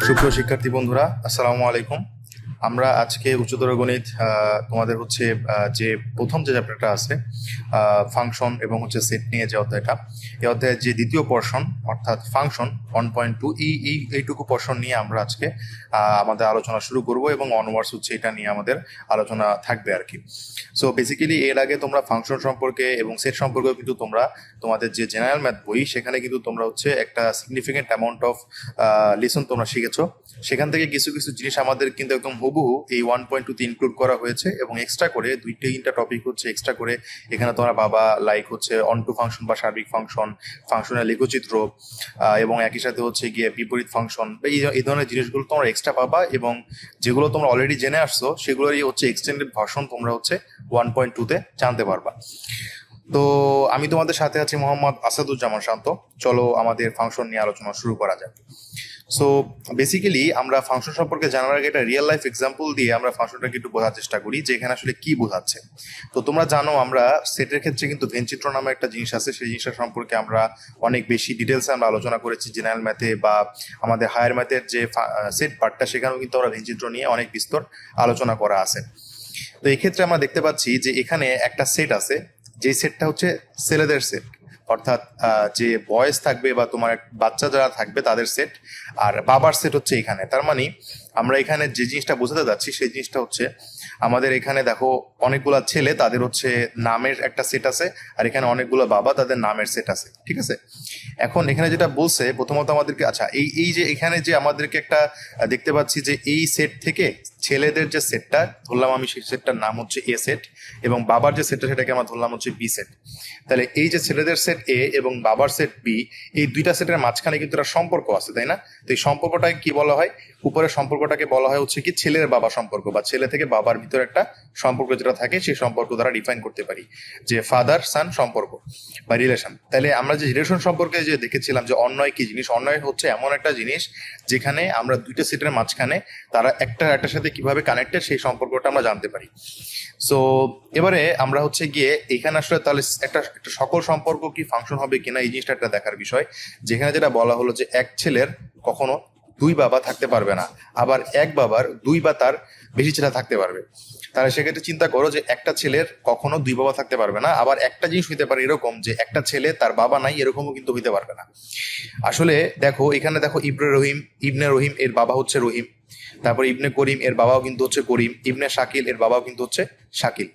সুপ্রিয় শিক্ষার্থী বন্ধুরা, আসসালামু আলাইকুম। আমরা আজকে উচ্চতর গণিত তোমাদের হচ্ছে যে প্রথম যে চ্যাপ্টারটা আছে ফাংশন এবং হচ্ছে সেট নিয়ে যে অধ্যায়টা, এই অধ্যায়ের যে দ্বিতীয় পোর্শন অর্থাৎ ফাংশন 1.2 এইটুকু পোর্শন নিয়ে আমরা আজকে আমাদের আলোচনা শুরু করব এবং অনওয়ার্ডস হচ্ছে এটা নিয়ে আমাদের আলোচনা থাকবে আর কি। সো বেসিক্যালি এর আগে তোমরা ফাংশন সম্পর্কে এবং সেট সম্পর্কেও কিন্তু তোমরা তোমাদের যে জেনারেল ম্যাথ বই সেখানে কিন্তু তোমরা হচ্ছে একটা সিগনিফিকেন্ট অ্যামাউন্ট অফ লেসন তোমরা শিখেছো। সেখান থেকে কিছু কিছু জিনিস আমাদের কিন্তু একদম হুবহু এই 1.2-তে ইনক্লুড করা হয়েছে এবং এক্সট্রা করে তিনটা টপিক হচ্ছে এক্সট্রা করে এখানে তোমরা পাবা, লাইক হচ্ছে অনটু ফাংশন বা সার্বিক ফাংশন, ফাংশনের লেখচিত্র এবং একই সাথে হচ্ছে গিয়ে বিপরীত ফাংশন, এই ধরনের জিনিসগুলো তোমরা এক্সট্রা পাবা এবং যেগুলো তোমরা অলরেডি জেনে আসছো সেগুলোরই হচ্ছে এক্সটেন্ডেড ভার্সন তোমরা হচ্ছে 1.2-তে জানতে পারবা। তো আমি তোমাদের সাথে আছি মোহাম্মদ আসাদুজ্জামান শান্ত। চলো আমাদের ফাংশন নিয়ে আলোচনা শুরু করা যাক। সো বেসিক্যালি আমরা ফাংশন সম্পর্কে জানার আগে একটা রিয়েল লাইফ এক্সাম্পল দিয়ে আমরা ফাংশনটাকে একটু বোঝার চেষ্টা করি যে এখানে আসলে কি বোঝাচ্ছে। তো তোমরা জানো আমরা সেটের ক্ষেত্রে কিন্তু ভেনচিত্র নামে একটা জিনিস আছে, সেই জিনিসটা সম্পর্কে আমরা অনেক বেশি ডিটেলসে আমরা আলোচনা করেছি জেনারেল ম্যাথে বা আমাদের হায়ার ম্যাথের যে সেট পার্টটা সেখানেও কিন্তু আমরা ভেনচিত্র নিয়ে অনেক বিস্তর আলোচনা করা আছে। তো এক্ষেত্রে আমরা দেখতে পাচ্ছি যে এখানে একটা সেট আছে, যে সেটটা হচ্ছে ছেলেদের সেট, অর্থাৎ যে বয়েজ থাকবে বা তোমার বাচ্চা যারা থাকবে তাদের সেট, আর বাবার সেট হচ্ছে এখানে। তার মানে আমরা এখানে যে জিনিসটা বোঝাতে যাচ্ছি সেই জিনিসটা হচ্ছে আমাদের এখানে দেখো অনেকগুলা ছেলে তাদের হচ্ছে নামের একটা সেট আছে, আর এখানে অনেকগুলো বাবা তাদের নামের সেট আছে, ঠিক আছে। এখন এখানে যেটা বলছে প্রথমত আমাদেরকে, আচ্ছা এই এই যে এখানে যে আমাদেরকে একটা দেখতে পাচ্ছি যে এই সেট থেকে ছেলেদের যে সেটটা ধরলাম আমি, সেই সেটটার নাম হচ্ছে এ সেট এবং বাবার যে সেটটা সেটাকে আমরা ধরলাম হচ্ছে বি সেট। তাহলে এই যে ছেলেদের সেট এ এবং বাবার সেট বি, এই দুইটা সেটের মাঝখানে কিন্তু একটা সম্পর্ক আছে, তাই না? তো এই সম্পর্কটাকে কি বলা হয়? উপরের সম্পর্কটাকে বলা হয় হচ্ছে কি ছেলের বাবা সম্পর্ক, বা ছেলে থেকে বাবার ভিতরে একটা সম্পর্ক যেটা থাকে সেই সম্পর্ক দ্বারা ডিফাইন করতে পারি যে ফাদার সান সম্পর্ক বা রিলেশন। তাহলে আমরা যে রিলেশন সম্পর্কে যে দেখেছিলাম যে অন্যয় কি জিনিস, অন্যয় হচ্ছে এমন একটা জিনিস যেখানে আমরা দুইটা সেটের মাঝখানে তারা একটার সাথে কিভাবে কানেক্টেড সেই সম্পর্কটা আমরা জানতে পারি। সো এবারে আমরা হচ্ছে গিয়ে এখানে আসলে তাহলে একটা সকল সম্পর্ক কি ফাংশন হবে কিনা এই জিনিসটা একটা দেখার বিষয়। যেখানে যেটা বলা হলো যে এক ছেলের কখনো দুই বাবা থাকতে পারবে না, আবার এক বাবার দুই বা তার বেশি ছেলে থাকতে পারবে। তাহলে সেক্ষেত্রে চিন্তা করো যে একটা ছেলের কখনো দুই বাবা থাকতে পারবে না, আবার একটা জিনিস হইতে পারে এরকম যে একটা ছেলে তার বাবা নাই, এরকমও কিন্তু হইতে পারবে না। আসলে দেখো এখানে দেখো ইবনে রহিম এর বাবা হচ্ছে রহিম, তারপর ইবনে করিম এর বাবাও কিন্তু হচ্ছে করিম, ইবনে শাকিল এর বাবাও কিন্তু হচ্ছে শাকিল।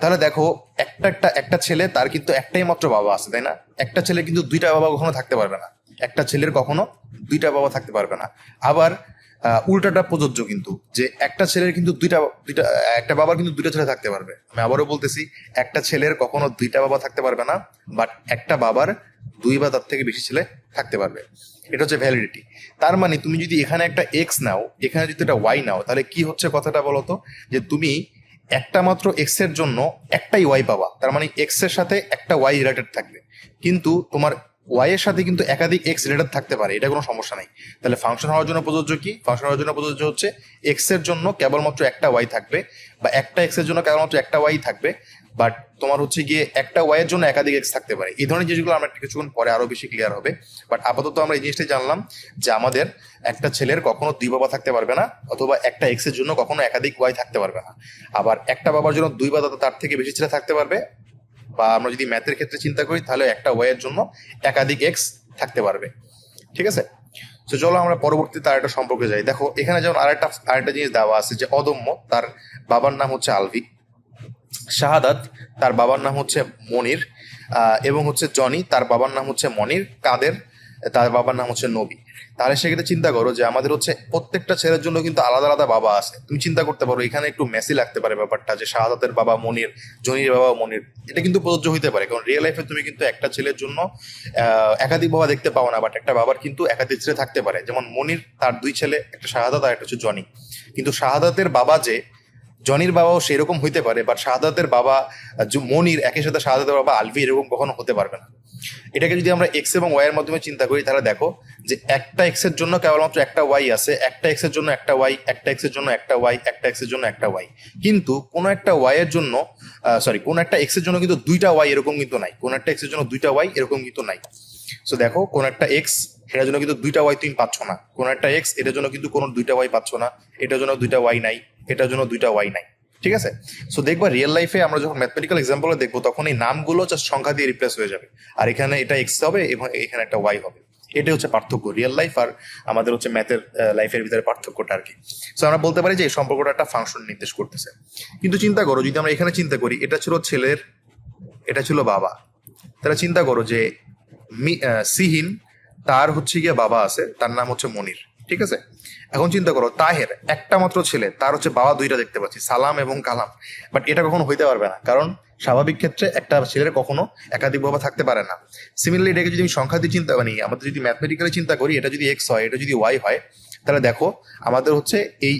তাহলে দেখো একটা ছেলে তার কিন্তু একটাই মাত্র বাবা আছে, তাই না? একটা ছেলে কিন্তু দুইটা বাবা কখনো থাকতে পারবে না, একটা ছেলের কখনো দুইটা বাবা থাকতে পারবে না। আবার উল্টাটা প্রযোজ্য কিন্তু, যে একটা ছেলের কিন্তু দুইটা দুইটা একটা বাবার কিন্তু দুইটা ছেলে থাকতে পারবে। আমি আবারও বলতেছি, একটা ছেলের কখনো দুইটা বাবা থাকতে পারবে না, বাট একটা বাবার দুই বা তার থেকে বেশি ছেলে থাকতে পারবে। এটা হচ্ছে ভ্যালিডিটি। তার মানে তুমি যদি এখানে একটা এক্স নাও, এখানে যদি একটা ওয়াই নাও, তাহলে কি হচ্ছে কথাটা বলতো, যে তুমি একটা মাত্র এক্স এর জন্য একটাই ওয়াই পাবা। তার মানে এক্স এর সাথে একটা ওয়াই রিলেটেড থাকবে, কিন্তু তোমার ওয়াই এর সাথে কিন্তু একাধিক এক্স রিলেটেড থাকতে পারে, এটা কোনো সমস্যা নাই। তাহলে ফাংশন হওয়ার জন্য প্রযোজ্য কি? ফাংশন হওয়ার জন্য প্রযোজ্য হচ্ছে এক্স এর জন্য কেবলমাত্র একটা ওয়াই থাকবে, বা একটা এক্স এর জন্য কেবলমাত্র একটা ওয়াই থাকবে, বাট তোমার হচ্ছে গিয়ে একটা ওয়াই এর জন্য একাধিক এক্স থাকতে পারে। এই ধরনের জিনিসগুলো আমরা কিছুক্ষণ পরে আরো বেশি ক্লিয়ার হবে। বাট আপাতত আমরা এই জিনিসটাই জানলাম যে আমাদের একটা ছেলের কখনো দুই বাবা থাকতে পারবে না, অথবা একটা এক্স এর জন্য কখনো একাধিক ওয়াই থাকতে পারবে না। আবার একটা বাবার জন্য দুই বা তার থেকে বেশি ছেলে থাকতে পারবে, বা আমরা যদি ম্যাথের ক্ষেত্রে চিন্তা করি তাহলে একটা ওয়াই এর জন্য একাধিক এক্স থাকতে পারবে, ঠিক আছে। তো চলো আমরা পরবর্তীতে আরেকটা সম্পর্কে যাই। দেখো এখানে যেমন আরেকটা জিনিস দেওয়া আছে যে অদম্য, তার বাবার নাম হচ্ছে আলভি, শাহাদাত তার বাবার নাম হচ্ছে মনির, এবং হচ্ছে জনি তার বাবার নাম হচ্ছে মনির, কাদের তার বাবার নাম হচ্ছে নবী। তাহলে সেক্ষেত্রে চিন্তা করো যে আমাদের হচ্ছে প্রত্যেকটা ছেলের জন্য কিন্তু আলাদা আলাদা বাবা আছে। তুমি চিন্তা করতে পারো এখানে একটু মেসি লাগতে পারে ব্যাপারটা, যে শাহাদাতের বাবা মনির, জনির বাবা মনির, এটা কিন্তু প্রযোজ্য হইতে পারে, কারণ রিয়েল লাইফে তুমি কিন্তু একটা ছেলের জন্য একাধিক বাবা দেখতে পাও না, বাট একটা বাবার কিন্তু একাধিক ছেলে থাকতে পারে। যেমন মনির তার দুই ছেলে, একটা শাহাদাত আর একটা হচ্ছে জনি, কিন্তু শাহাদাতের বাবা যে জনির বাবাও সেরকম হইতে পারে, বাট শাহাদাতের বাবা মনির একই সাথে শাহাদাতের বাবা আলভি এরকম কখনো হতে পারবে না। এটাকে যদি আমরা এক্স এবং ওয়াই এর মাধ্যমে চিন্তা করি তাহলে দেখো যে একটা এক্স এর জন্য কেবলমাত্র একটা ওয়াই আছে, একটা এক্স এর জন্য একটা ওয়াই, একটা এক্স এর জন্য একটা ওয়াই, একটা এক্স এর জন্য একটা ওয়াই। কিন্তু কোনো একটা ওয়াই এর জন্য কোনো একটা এক্স এর জন্য কিন্তু দুইটা ওয়াই এরকম কিন্তু নাই, কোনো একটা এক্স এর জন্য দুইটা ওয়াই এরকম কিন্তু নাই। সো দেখো কোন একটা এক্স সেটার জন্য কিন্তু দুইটা ওয়াই তুমি পাচ্ছ না, কোনো একটা এক্স এটার জন্য কিন্তু কোনো দুইটা ওয়াই পাচ্ছ না, এটার জন্য দুইটা ওয়াই নাই, এটার জন্য দুইটা ওয়াই নাই। ঠিক আছে, সো দেখবা রিয়েল লাইফে আমরা যখন ম্যাথমেটিক্যাল এক্সাম্পলে দেখবো তখন এই নামগুলো জাস্ট সংখ্যা দিয়ে রিপ্লেস হয়ে যাবে, আর এখানে এটা এক্স হবে এবং এখানে একটা ওয়াই হবে। এটাই হচ্ছে পার্থক্য, রিয়েল লাইফ আর আমাদের হচ্ছে ম্যাথের লাইফের ভিতরে পার্থক্যটা আর কি। সো আমরা বলতে পারি যে এই সম্পর্কটা একটা ফাংশন নির্দেশ করতেছে। কিন্তু চিন্তা করো, যদি আমরা এখানে চিন্তা করি, এটা ছিল ছেলের, এটা ছিল বাবা, তাহলে চিন্তা করো যে সিহিন, তার হচ্ছে গিয়ে বাবা আছে, তার নাম হচ্ছে মনির। ঠিক আছে, এখন চিন্তা করো তাহের একটা মাত্র ছেলে, তার হচ্ছে বাবা দুইটা দেখতে পাচ্ছি, সালাম এবং কালাম। বাট এটা কখনো হইতে পারবে না, কারণ স্বাভাবিক ক্ষেত্রে একটা ছেলের কখনো একাধিক বাবা থাকতে পারে না। সিমিলারলি এটাকে যদি আমি সংখ্যা দিয়ে চিন্তা করি, আমাদের যদি ম্যাথমেটিক্যালি চিন্তা করি, এটা যদি এক্স হয়, এটা যদি ওয়াই হয়, তাহলে দেখো আমাদের হচ্ছে এই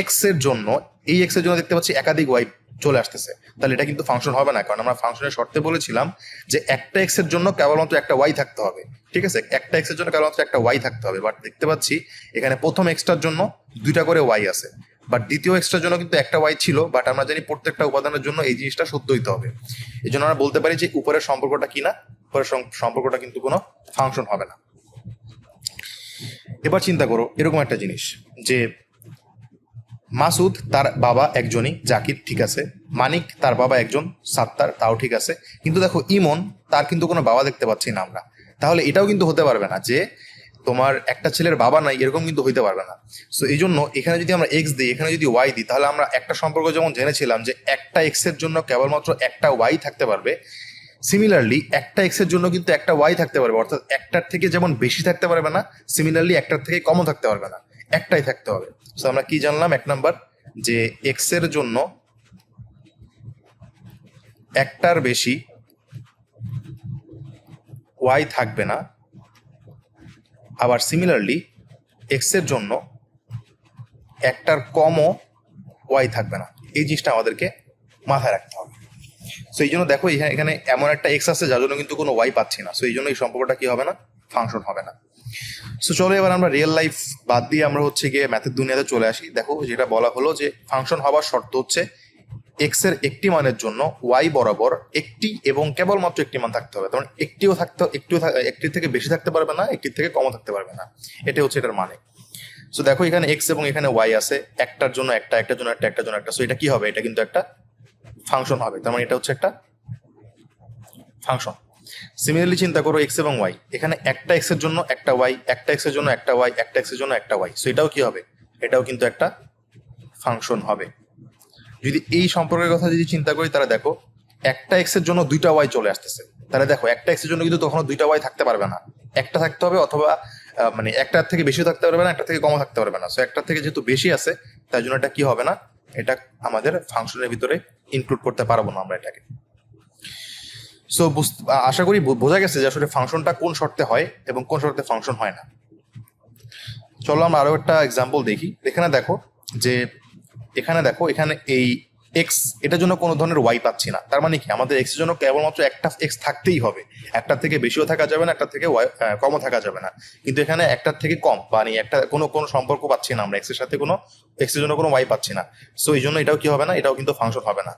এক্স এর জন্য, এই এক্স এর জন্য দেখতে পাচ্ছি একাধিক ওয়াই চলে আসতেছে, তাহলে এটা কিন্তু ফাংশন হবে না, কারণ আমরা ফাংশনের শর্তে বলেছিলাম যে একটা এক্স এর জন্য কেবলমাত্র একটা ওয়াই থাকতে হবে। ঠিক আছে, একটা এক্স এর জন্য কেবলমাত্র একটা ওয়াই থাকতে হবে। বাট দেখতে পাচ্ছি এখানে প্রথম এক্সটার জন্য দুইটা করে ওয়াই আছে, বাট দ্বিতীয় এক্সটার জন্য কিন্তু একটা ওয়াই ছিল। বাট আমরা জানি প্রত্যেকটা উপাদানের জন্য এই জিনিসটা সত্য হইতে হবে। এই জন্য আমরা বলতে পারি যে উপরের সম্পর্কটা কি না, উপরের সম্পর্কটা কিন্তু কোনো ফাংশন হবে না। এবার চিন্তা করো এরকম একটা জিনিস যে মাসুদ তার বাবা একজনই, জাকির, ঠিক আছে। মানিক তার বাবা একজন, সাত্তার, তাও ঠিক আছে। কিন্তু দেখো ইমন, তার কিন্তু কোনো বাবা দেখতে পাচ্ছি না আমরা। তাহলে এটাও কিন্তু হতে পারবে না যে তোমার একটা ছেলের বাবা নাই, এরকম কিন্তু হইতে পারবে না। সো এই জন্য এখানে যদি আমরা এক্স দিই, এখানে যদি ওয়াই দিই, তাহলে আমরা একটা সম্পর্ক যেমন জেনেছিলাম যে একটা এক্স এর জন্য কেবলমাত্র একটা ওয়াই থাকতে পারবে, সিমিলারলি একটা এক্স এর জন্য কিন্তু একটা ওয়াই থাকতে পারবে। অর্থাৎ একটার থেকে যেমন বেশি থাকতে পারবে না, সিমিলারলি একটার থেকে কমও থাকতে পারবে না, একটাই থাকতে হবে। সো আমরা কি জানলাম, এক নাম্বার যে এক্স এর জন্য একটার বেশি ওয়াই থাকবে না, আবার সিমিলারলি এক্স এর জন্য একটার কমও ওয়াই থাকবে না। এই জিনিসটা আমাদেরকে মাথায় রাখতে হবে। সো এই জন্য দেখো এখানে এমন একটা এক্স আছে যার জন্য কিন্তু কোনো ওয়াই পাচ্ছি না। সো এই জন্য এই সম্পর্কটা কি হবে না, ফাংশন হবে না। সো চলো এবার আমরা রিয়েল লাইফ বাদ দিয়ে আমরা হচ্ছে গিয়ে ম্যাথের দুনিয়াতে চলে আসি। দেখো যেটা বলা হলো যে ফাংশন হওয়ার শর্ত হচ্ছে এক্স এর একটি মানের জন্য ওয়াই বরাবর একটি এবং কেবলমাত্র একটি মান থাকতে হবে। তখন একটির থেকে বেশি থাকতে পারবে না, একটির থেকে কমও থাকতে পারবে না। এটা হচ্ছে এটার মানে। সো দেখো এখানে এক্স এবং এখানে ওয়াই আছে, একটার জন্য একটা, একটার জন্য একটা, একটার জন্য একটা। সো এটা কি হবে, এটা কিন্তু একটা ফাংশন হবে। তার মানে এটা হচ্ছে একটা ফাংশন। সিমিলারলি চিন্তা করো এক্স এবং ওয়াই, এখানে একটা এক্স এর জন্য একটা ওয়াই, একটা এক্স এর জন্য একটা ওয়াই, একটা এক্স এর জন্য একটা ওয়াই। সো এটাও কি হবে, এটাও কিন্তু একটা ফাংশন হবে। যদি এই সম্পর্কের কথা যদি চিন্তা করি, তাহলে দেখো একটা এক্স এর জন্য দুইটা ওয়াই চলে আসতেছে, তাহলে দেখো একটা এক্স এর জন্য কিন্তু তখন দুইটা ওয়াই থাকতে পারবে না, একটা থাকতে হবে, অথবা মানে একটার থেকে বেশি থাকতে পারবে না, একটা থেকে কমও থাকতে পারবে না। সো একটার থেকে যেহেতু বেশি আছে, তাই জন্য এটা কি হবে না, এটা আমাদের ফাংশনের ভিতরে ইনক্লুড করতে পারবো না আমরা এটাকে। সো আশা করি বোঝা গেছে যে আসলে ফাংশনটা কোন শর্তে হয় এবং কোন শর্তে ফাংশন হয় না। চলো আমরা আরো একটা এক্সাম্পল দেখি। এখানে দেখো যে এখানে এই এক্স, এটার জন্য কোনো ধরনের ওয়াই পাচ্ছি না। তার মানে কি, আমাদের এক্স এর জন্য কেবলমাত্র একটা এক্স থাকতেই হবে, একটার থেকে বেশিও থাকা যাবে না, একটার থেকে কমও থাকা যাবে না। কিন্তু এখানে একটার থেকে কম মানে একটা কোনো সম্পর্ক পাচ্ছি না আমরা, এক্স এর সাথে কোনো এক্স এর জন্য কোনো ওয়াই পাচ্ছি না। সো এই জন্য এটাও কি হবে না, এটাও কিন্তু ফাংশন হবে না।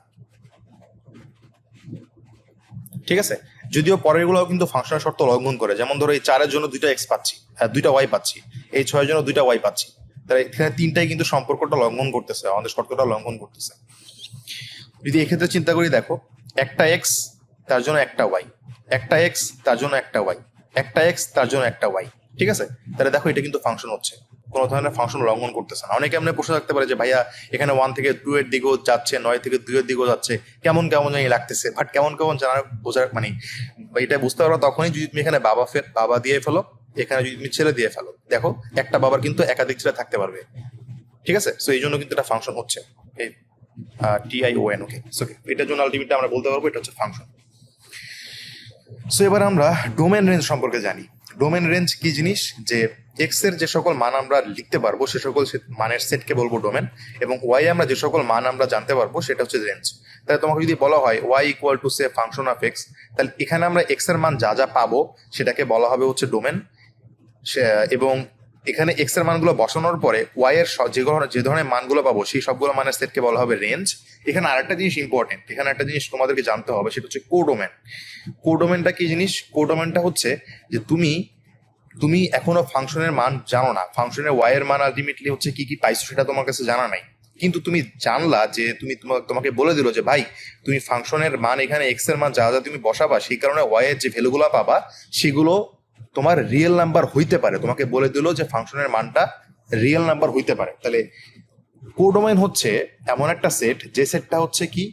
ঠিক আছে, যদিও পরের গুলো কিন্তু ফাংশনের শর্ত লঙ্ঘন করে। যেমন ধরো এই 4-এর জন্য দুইটা এক্স পাচ্ছি, দুইটা ওয়াই পাচ্ছি, এই 6-এর জন্য দুইটা ওয়াই পাচ্ছি, তাহলে এখানে তিনটাই কিন্তু সম্পর্কটা লঙ্ঘন করতেছে, আমাদের শর্তটা লঙ্ঘন করতেছে। যদি এক্ষেত্রে চিন্তা করি, দেখো একটা এক্স তার জন্য একটা ওয়াই, একটা এক্স তার জন্য একটা ওয়াই, একটা এক্স তার জন্য একটা ওয়াই। ঠিক আছে, তাহলে দেখো এটা কিন্তু ফাংশন হচ্ছে, কোনো ধরনের ফাংশন লঙ্ঘন করতেছে না। অনেকে এমনি প্রশ্ন থাকতে পারে যে ভাইয়া এখানে 1 থেকে 2 এর দিকেও যাচ্ছে, 9 থেকে 2 এর দিকেও যাচ্ছে, কেমন কেমন জানি লাগতেছে। বাট কেমন কেমন জানার বোঝার মানে এটা বুঝতে পারো তখনই যদি তুমি এখানে বাবা দিয়ে ফেলো, এখানে যদি তুমি ছেলে দিয়ে ফেলো। দেখো একটা বাবার কিন্তু একাধিক ছেলে থাকতে পারবে। ঠিক আছে, সো এই জন্য কিন্তু এটা ফাংশন হচ্ছে, এই TION। ওকে, এটার জন্য আলটিমেটলি আমরা বলতে পারবো এটা হচ্ছে ফাংশন। সো এবার আমরা ডোমেন রেঞ্জ সম্পর্কে জানি। ডোমেন রেঞ্জ কি জিনিস, যে এক্স এর যে সকল মান আমরা লিখতে পারবো সে সকল মানের সেটকে বলবো ডোমেন, এবং ওয়াই আমরা যে সকল মান আমরা জানতে পারবো সেটা হচ্ছে রেঞ্জ। তাহলে তোমাকে যদি বলা হয় y equal to say function of x, তাহলে এখানে আমরা এক্স এর মান যা যা পাবো সেটাকে বলা হবে হচ্ছে ডোমেন। এবং এখানে এক্স এর মানগুলো বসানোর পরে ওয়াই এর যে ধরনের মানগুলো পাবো সেই সবগুলো মানের সেটকে বলা হবে রেঞ্জ। এখানে আরেকটা জিনিস ইম্পর্টেন্ট, এখানে একটা জিনিস তোমাদেরকে জানতে হবে, সেটা হচ্ছে কোডোমেন। কোডোমেনটা কি জিনিস, কোডোমেনটা হচ্ছে যে তুমি তুমি এখনো ফাংশনের মান জানো না, ফাংশনের ওয়াই এর মান আলটিমেটলি হচ্ছে কি কি পাইছো সেটা তোমার কাছে জানা নাই, কিন্তু তুমি জানলা যে তোমাকে বলে দিল যে ভাই তুমি ফাংশনের মান এখানে এক্স এর মান যা যা তুমি বসাবা সেই কারণে ওয়াই এর যে ভ্যালুগুলো পাবা সেগুলো তোমার রিয়েল নাম্বার হইতে পারে, তোমাকে বলে দিল যে ফাংশনের মানটা রিয়েল নাম্বার হইতে পারে। তাহলে কোডোমেইন হচ্ছে এমন একটা সেট যে সেটটা হচ্ছে কি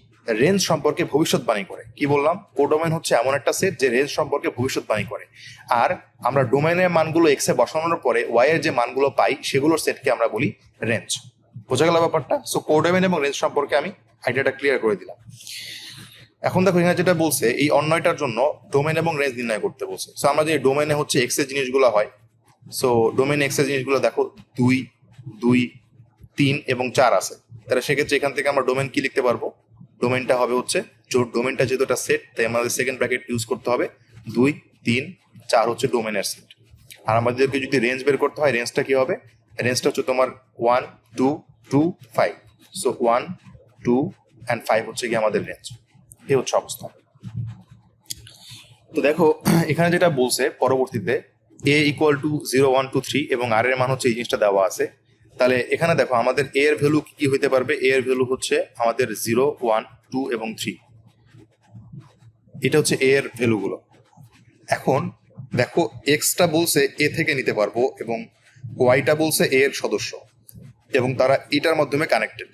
রেঞ্জ সম্পর্কে ভবিষ্যৎবাণী করে। কি বললাম? কোডোমেইন হচ্ছে এমন একটা সেট যে রেঞ্জ সম্পর্কে ভবিষ্যৎবাণী করে। আর আমরা ডোমেইনের মানগুলো এক্স এ বসানোর পরে ওয়াই এর যে মানগুলো পাই সেগুলোর সেটকে আমরা বলি রেঞ্জ। বোঝা গেল ব্যাপারটা? সো কোডোমেইন এবং রেঞ্জ সম্পর্কে আমি আইডিয়াটা ক্লিয়ার করে দিলাম। এখন দেখো এখানে যেটা বলছে এই অন্যয়টার জন্য ডোমেইন এবং রেঞ্জ নির্ণয় করতে বলছে। সো আমরা যে ডোমেইনে হচ্ছে এক্স এর জিনিসগুলো হয়, সো ডোমেইন এক্স এর জিনিসগুলো দেখো 2, 2, 3 এবং 4 আছে। তাহলে সেক্ষেত্রে এখান থেকে আমরা ডোমেইন কি লিখতে পারবো? ডোমেইনটা হবে হচ্ছে ডোমেইনটা যেহেতু একটা সেট তাই আমাদের সেকেন্ড ব্র্যাকেট ইউজ করতে হবে। 2, 3, 4 হচ্ছে ডোমেইনের সেট। আর আমাদেরকে যদি রেঞ্জ বের করতে হয় রেঞ্জটা কি হবে? রেঞ্জটা হচ্ছে তোমার 1, 2, 2, 5। সো 1, 2 and 5 হচ্ছে কি আমাদের রেঞ্জ। এই হচ্ছে অবস্থা। তো দেখো এখানে যেটা বলছে পরবর্তীতে a ইকুয়াল টু 0, 1, 2, 3 এবং আর এর মান হচ্ছে এই জিনিসটা দেওয়া আছে। তাহলে এখানে দেখো আমাদের a এর ভ্যালু কি হইতে পারবে? a এর ভ্যালু হচ্ছে আমাদের 0, 1, 2 এবং 3। এটা হচ্ছে a এর ভ্যালুগুলো। এখন দেখো এক্সটা বলছে a থেকে নিতে পারবো এবং ওয়াইটা বলছে a এর সদস্য এবং তারা এটার মাধ্যমে কানেক্টেড।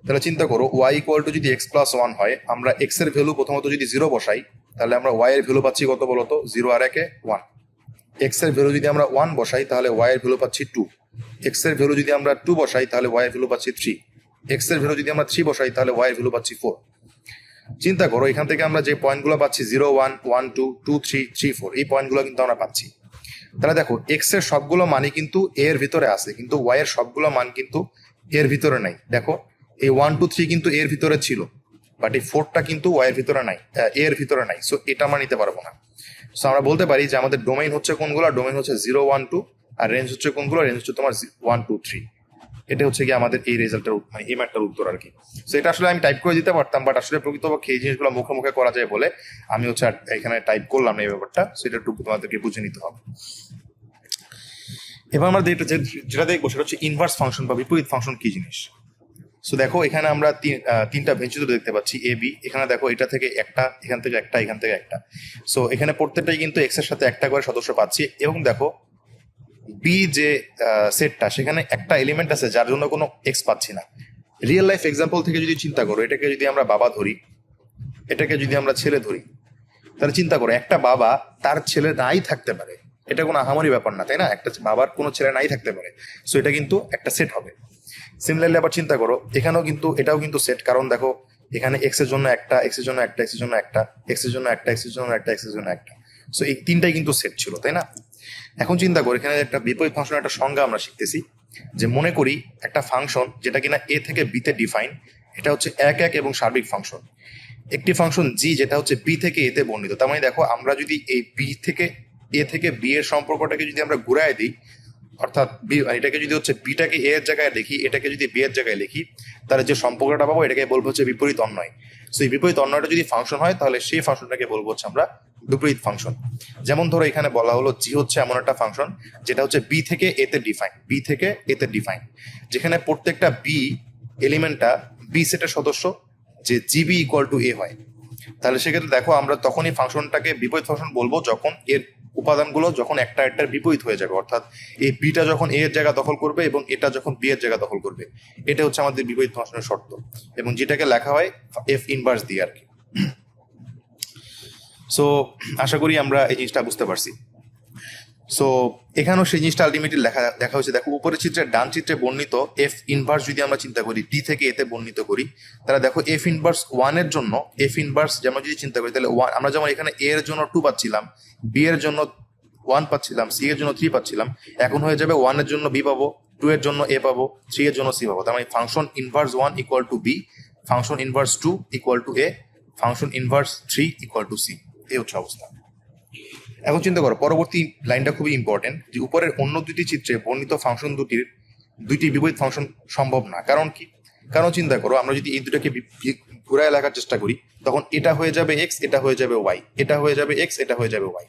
তাহলে চিন্তা করো ওয়াই ইকুয়াল টু যদি এক্স প্লাস 1 হয়, আমরা এক্স এর ভ্যালু প্রথমত যদি 0 বসাই তাহলে আমরা ওয়াই এর ভ্যালু পাচ্ছি কত বলতো? 0 আর 1 1। এক্স এর ভ্যালু যদি আমরা 1 বসাই তাহলে ওয়াই এর ভ্যালু পাচ্ছি 2। এক্স এর ভ্যালু যদি আমরা 2 বসাই তাহলে ওয়াই এর ভ্যালু পাচ্ছি 3। এক্স এর ভ্যালু যদি আমরা 3 বসাই তাহলে ওয়াই এর ভ্যালু পাচ্ছি 4। চিন্তা করো এখান থেকে আমরা যে পয়েন্টগুলো পাচ্ছি 0, 1, 1, 2, 2, 3, 3, 4 এই পয়েন্টগুলো কিন্তু আমরা পাচ্ছি। তাহলে দেখো এক্স এর সবগুলো মানই কিন্তু এ এর ভিতরে আছে কিন্তু ওয়াই এর সবগুলো মান কিন্তু এর ভিতরে নাই। দেখো এই 1, 2, 3 কিন্তু এর ভিতরে ছিল, বাট এই 4টা কিন্তু ওয়াই এর ভিতরে নাই, এর ভিতরে নাই। সো এটা আমরা নিতে পারবো না। সো আমরা বলতে পারি যে আমাদের ডোমেইন হচ্ছে কোনগুলো? ডোমেইন হচ্ছে 0, 1, 2 আর রেঞ্জ হচ্ছে কোনগুলো? রেঞ্জ হচ্ছে তোমার 1, 2, 3। এটা হচ্ছে কি আমাদের এই রেজাল্টের মানে এই ম্যাটটার উত্তর আর কি। সো এটা আসলে আমি টাইপ করে দিতে পারতাম, বাট আসলে প্রকৃতপক্ষে এই জিনিসগুলো মুখে মুখে করা যায় বলে আমি হচ্ছে এখানে টাইপ করলাম না এই ব্যাপারটা। সো এটা একটু তোমাদেরকে বুঝে নিতে হবে। এবার আমরা যেটা দেখবো সেটা হচ্ছে ইনভার্স ফাংশন বা বিপরীত ফাংশন কি জিনিস। সো দেখো এখানে আমরা তিনটা ভেঞ্চুর দেখতে পাচ্ছি এ বি। এখানে দেখো এটা থেকে একটা, এখান থেকে একটা, এখান থেকে একটা। সো এখানে প্রত্যেকটাই কিন্তু এক্স এর সাথে একটা করে সদস্য পাচ্ছি এবং দেখো বি যে সেটটা সেখানে একটা এলিমেন্ট আছে যার জন্য কোনো এক্স পাচ্ছি না। রিয়েল লাইফ এক্সাম্পল থেকে যদি চিন্তা করো, এটাকে যদি আমরা বাবা ধরি, এটাকে যদি আমরা ছেলে ধরি, তাহলে চিন্তা করো একটা বাবা তার ছেলে নাই থাকতে পারে, এটা কোনো আহামরি ব্যাপার না, তাই না? একটা বাবার কোনো ছেলে নাই থাকতে পারে। সো এটা কিন্তু একটা সেট হবে। সিমিলারলি আবার চিন্তা করো এখানেও কিন্তু এটাও কিন্তু সেট, কারণ দেখো এখানে এক্স এর জন্য একটা, এক্স এর জন্য একটা, এক্স এর জন্য একটা, এক্স এর জন্য একটা, এক্স এর জন্য একটা, এক্স এর জন্য একটা। সো এই তিনটাই কিন্তু সেট ছিল, তাই না? এখন চিন্তা করি এখানে একটা বিপরীত ফাংশনের একটা সংজ্ঞা আমরা শিখতেছি যে মনে করি একটা ফাংশন যেটা কিনা এ থেকে বি তে ডিফাইন, এটা হচ্ছে এক এক এবং সার্বিক ফাংশন। একটি ফাংশন জি যেটা হচ্ছে বি থেকে এ তে বর্ণিত। তার মানে দেখো আমরা যদি এই বি থেকে এ থেকে বি এর সম্পর্কটাকে যদি আমরা ঘুরায় দিই, অর্থাৎ এটাকে যদি হচ্ছে বিটাকে এ এর জায়গায় লিখি, এটাকে যদি বি এর জায়গায় লিখি, তাহলে যে সম্পর্কটা পাবো এটাকে বলবো হচ্ছে বিপরীত অন্বয়। সো এই বিপরীত অন্বয়টা যদি ফাংশন হয় তাহলে সেই ফাংশনটাকে বলবো হচ্ছে আমরা বিপরীত ফাংশন। যেমন ধরো এখানে বলা হলো জি হচ্ছে এমন একটা ফাংশন যেটা হচ্ছে বি থেকে এ তে ডিফাইন, বি থেকে এ তে ডিফাইন, যেখানে প্রত্যেকটা বি এলিমেন্টটা বি সেটের সদস্য, যে জিবি ইকুয়াল টু এ হয়। তাহলে সেক্ষেত্রে দেখো আমরা তখনই ফাংশনটাকে বিপরীত ফাংশন বলবো যখন এর উপাদানগুলো যখন একটা একটার বিপরীত হয়ে যাবে, অর্থাৎ এই বিটা যখন এ এর জায়গা দখল করবে এবং এটা যখন বি এর জায়গা দখল করবে। এটা হচ্ছে আমাদের বিপরীত ফাংশনের শর্ত এবং যেটাকে লেখা হয় এফ ইনভার্স দিয়ে আর কি। সো আশা করি আমরা এই জিনিসটা বুঝতে পারছি। সো এখানেও সেই জিনিসটা আলটিমেটলি দেখা হয়েছে। দেখো উপরের চিত্রের ডান চিত্রে বর্ণিত এফ ইনভার্স যদি আমরা চিন্তা করি ডি থেকে এতে বর্ণিত করি, তাহলে দেখো এফ ইনভার্স 1 এর জন্য এফ ইনভার্স যেমন যদি চিন্তা করি তাহলে আমরা যেমন এখানে এ এর জন্য 2 পাচ্ছিলাম, বি এর জন্য 1 পাচ্ছিলাম, সি এর জন্য 3 পাচ্ছিলাম, এখন হয়ে যাবে 1 এর জন্য বি পাবো, 2 এর জন্য এ পাবো, 3 এর জন্য সি পাবো। তার মানে function inverse 1 equal to b, function inverse 2 equal to a, function inverse 3 equal to c. এই হচ্ছে অবস্থা। এখন চিন্তা করো পরবর্তী লাইনটা খুবই ইম্পর্টেন্ট, যে উপরের অন্য দুটি চিত্রে বর্ণিত ফাংশন দুইটি বিপরীত ফাংশন সম্ভব না। কারণ কি? কারণ চিন্তা করো আমরা যদি এই দুটাকে ঘুরায় লেখার চেষ্টা করি তখন এটা হয়ে যাবে এক্স, এটা হয়ে যাবে ওয়াই, এটা হয়ে যাবে এক্স, এটা হয়ে যাবে ওয়াই।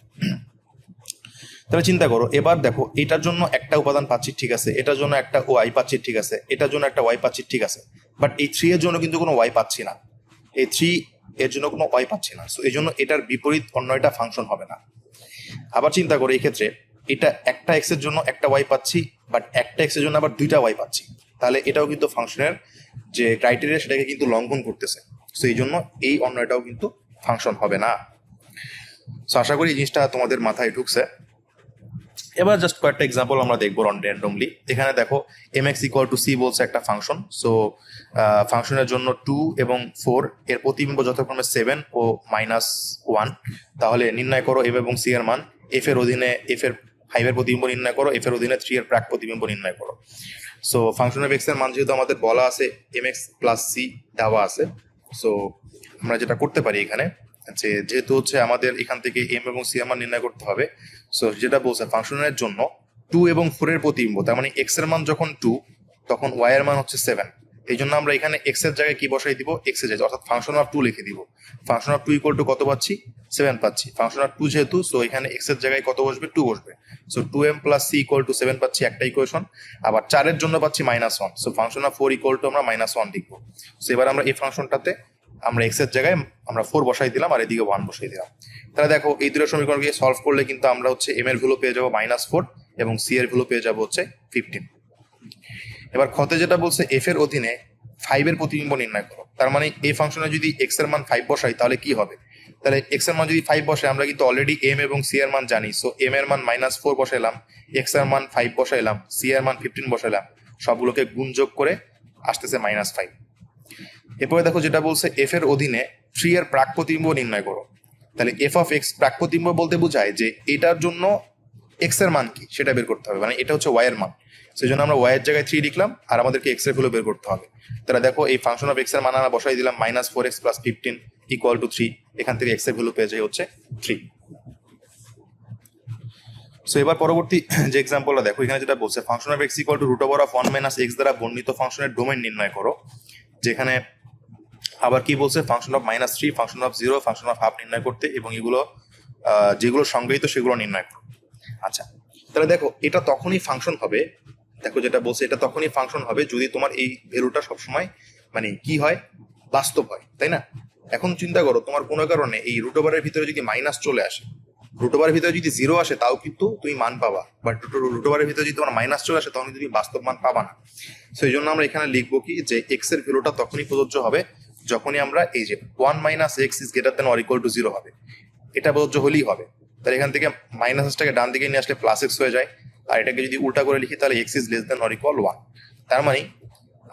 তাহলে চিন্তা করো, এবার দেখো এটার জন্য একটা উপাদান পাচ্ছি, ঠিক আছে, এটার জন্য একটা ওয়াই পাচ্ছি, ঠিক আছে, এটার জন্য একটা ওয়াই পাচ্ছি, ঠিক আছে, বাট এই 3 এর জন্য কিন্তু কোনো ওয়াই পাচ্ছি না, এই 3 এর জন্য কোনো ওয়াই পাচ্ছি না, সো এই জন্য এটার বিপরীত অন্য একটা ফাংশন হবে না। আবার চিন্তা করো, এই ক্ষেত্রে এটা একটা এক্স এর জন্য একটা ওয়াই পাচ্ছি, বাট একটা এক্স এর জন্য আবার দুইটা ওয়াই পাচ্ছি, তাহলে এটাও কিন্তু ফাংশনের যে ক্রাইটেরিয়া সেটাকে কিন্তু লঙ্ঘন করতেছে, সো এই জন্য এই অন্য এটাও কিন্তু ফাংশন হবে না। সো আশা করি এই জিনিসটা তোমাদের মাথায় ঢুকছে। এবার জাস্ট কয়েকটা এক্সাম্পল আমরা দেখবো র্যান্ডমলি। এখানে দেখো m x equal to c বলছে একটা ফাংশন। সো ফাংশনের জন্য 2 এবং 4 এর প্রতিবিম্ব যথাক্রমে 7 ও -1, তাহলে নির্ণয় করো এম এবং সি এর মান। এফ এর অধীনে এফ এর 5 এর প্রতিবিম্ব নির্ণয় করো, এফ এর অধীনে 3 এর প্রাক প্রতিবিম্ব নির্ণয় করো। সো ফাংশন অফ এক্স এর মান যেহেতু আমাদের বলা আছে এম এক্স প্লাস সি দেওয়া আছে, সো আমরা যেটা করতে পারি এখানে যে যেহেতু হচ্ছে আমাদের এখান থেকে এম এবং সি এর মান নির্ণয় করতে হবে, সো যেটা বলছে ফাংশনের জন্য 2 এবং 4 এর প্রতিবিম্ব, তার মানে এক্স এর মান যখন 2 তখন ওয়াই এর মান হচ্ছে 7, এই জন্য আমরা এখানে এক্স এর জায়গায় কি বসাই দিব, এক্স এর জায়গায় অর্থাৎ ফাংশন অফ 2 লিখে দিব। ফাংশন অফ 2 ইকুয়াল টু কত পাচ্ছি, 7 পাচ্ছি। ফাংশন অফ 2 যেহেতু, সো এখানে এক্স এর জায়গায় কত বসবে, 2 বসবে, so 2m plus c equal to 7 পাচ্ছি, একটা ইকুয়েশন। আবার 4 এর জন্য পাচ্ছি -1, so function of 4 equal to আমরা -1 লিখবো। সো এবার আমরা এই ফাংশনটাতে আমরা এক্স এর জায়গায় আমরা 4 বসাই দিলাম আর এদিকে 1 বসাই দিলাম। তাহলে দেখো এই দুটো সমীকরণকে সলভ করলে কিন্তু আমরা হচ্ছে এম এর ভ্যালু পেয়ে যাবো -4 এবং সি এর ভ্যালু পেয়ে যাবো হচ্ছে 15। এবার খতে যেটা বলছে এফ এর অধীনে 5 এর প্রতিবিম্ব নির্ণয় করো, তার মানে এই ফাংশনে যদি এক্স এর মান 5 বসাই তাহলে কি হবে, তাহলে এক্স এর মান যদি 5 বসে, আমরা কিন্তু অলরেডি এম এবং সি এর মান জানি, সো এম এর মান -4 বসাইলাম, এক্স এর মান 5 বসাইলাম, সি এর মান 15 বসাইলাম, সবগুলোকে গুণযোগ করে আসতেছে -5। এরপরে দেখো যেটা বলছে এফ এর অধীনে 3 এর প্রাক প্রতিবিম্ব নির্ণয় করো, তাহলে এফ অফ এক্স প্রাক প্রতিবিম্ব বলতে বোঝায় যে এটার জন্য এক্স এর মান কি সেটা বের করতে হবে, মানে এটা হচ্ছে ওয়াই এর মান, সেই জন্য আমরা ওয়াই এর জায়গায় 3 লিখলাম আর আমাদেরকে এক্স এর ভ্যালু বের করতে হবে। তাহলে দেখো এই ফাংশন অফ এক্স এর মান আমরা বসাই দিলাম -4x + 15 ইকুয়াল টু 3, এখান থেকে এক্স এর ভ্যালু পেয়ে যাই হচ্ছে 3। সো এবার পরবর্তী যে এক্সাম্পলটা দেখো, এখানে যেটা বলছে function of x equal two √1 - x দ্বারা বর্ণিত ফাংশনের ডোমেইন নির্ণয় করো, যেখানে আবার কি বলছে function of -3, function of 0, function of half নির্ণয় করতে এবং এগুলো যেগুলো সংজ্ঞায়িত সেগুলো নির্ণয় করো। আচ্ছা, তাহলে দেখো এটা তখনই ফাংশন হবে, দেখো যেটা বলছে এটা তখনই ফাংশন হবে যদি তোমার এই ভ্যালুটা সবসময় মানে কি হয়, বাস্তব হয়, তাই না? এখন চিন্তা করো তোমার কোনো কারণে এই √এর ভিতরে যদি মাইনাস চলে আসে, √এর ভিতরে যদি 0 আসে তাও কিন্তু তুমি মান পাবা, বাট √এর ভিতরে যদি তোমার মাইনাস চলে আসে তখন তুমি বাস্তব মান পাবা না। সেই জন্য আমরা এখানে লিখবো কি যে এক্স এর ভ্যালুটা তখনই প্রযোজ্য হবে যখনই আমরা এই যে 1 - x > = 0 হবে, এটা প্রযোজ্য হলেই হবে। তাহলে এখান থেকে মাইনাসটাকে ডান দিকে নিয়ে আসলে +x হয়ে যায়, আর এটাকে যদি উল্টা করে লিখি তাহলে x < 1। তার মানে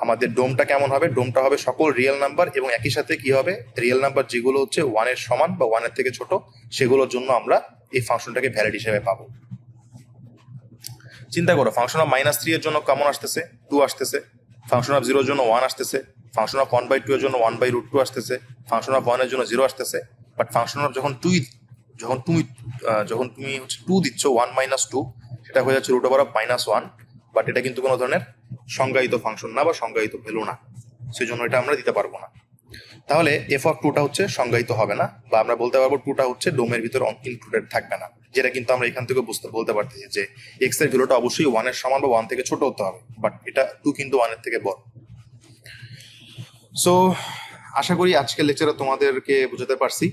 আমাদের ডোমটা কেমন হবে, ডোমটা হবে সকল রিয়েল নাম্বার এবং একই সাথে কি হবে, রিয়েল নাম্বার যেগুলো হচ্ছে 1 এর সমান বা 1 এর থেকে ছোট সেগুলোর জন্য আমরা এই ফাংশনটাকে ভ্যালিড হিসেবে পাবো। চিন্তা করো ফাংশন অফ -3 এর জন্য কেমন আসতেছে, 2 আসতেছে, ফাংশন অফ 0 এর জন্য 1 আসতেছে, ফাংশন অফ 1/2 এর জন্য 1/√2 আসতেছে, ফাংশন অফ 1 এর জন্য 0 আসতেছে, বাট ফাংশন অফ যখন তুমি হচ্ছে 2 দিচ্ছ 1 - 2, সেটা হয়ে যাচ্ছে √1, বাট এটা কিন্তু কোনো ধরনের সংজ্ঞায়িত ফাংশন না বা সংজ্ঞায়িত ভ্যালু না, সেই জন্য এটা আমরা দিতে পারবো না। তাহলে এফ অফ 2টা হচ্ছে সংজ্ঞায়িত হবে না, বা আমরা বলতে পারবো 2টা হচ্ছে ডোমের ভিতরে ইনক্লুডেড থাকবে না, যেটা কিন্তু আমরা এখান থেকে বলতে পারতেছি যে এক্স এর ভ্যালুটা অবশ্যই 1 এর সমান বা 1 থেকে ছোট হতে হবে, বাট এটা 2 কিন্তু 1 এর থেকে বড়। সো আশা করি আজকের লেকচারে তোমাদেরকে বোঝাতে পারছি।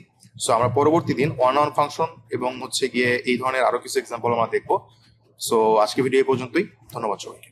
সো আমরা পরবর্তী দিন ওয়ান ফাংশন এবং হচ্ছে গিয়ে এই ধরনের আরো কিছু এক্সাম্পল আমরা দেখবো। সো আজকে ভিডিও এই পর্যন্তই, ধন্যবাদ সবাইকে।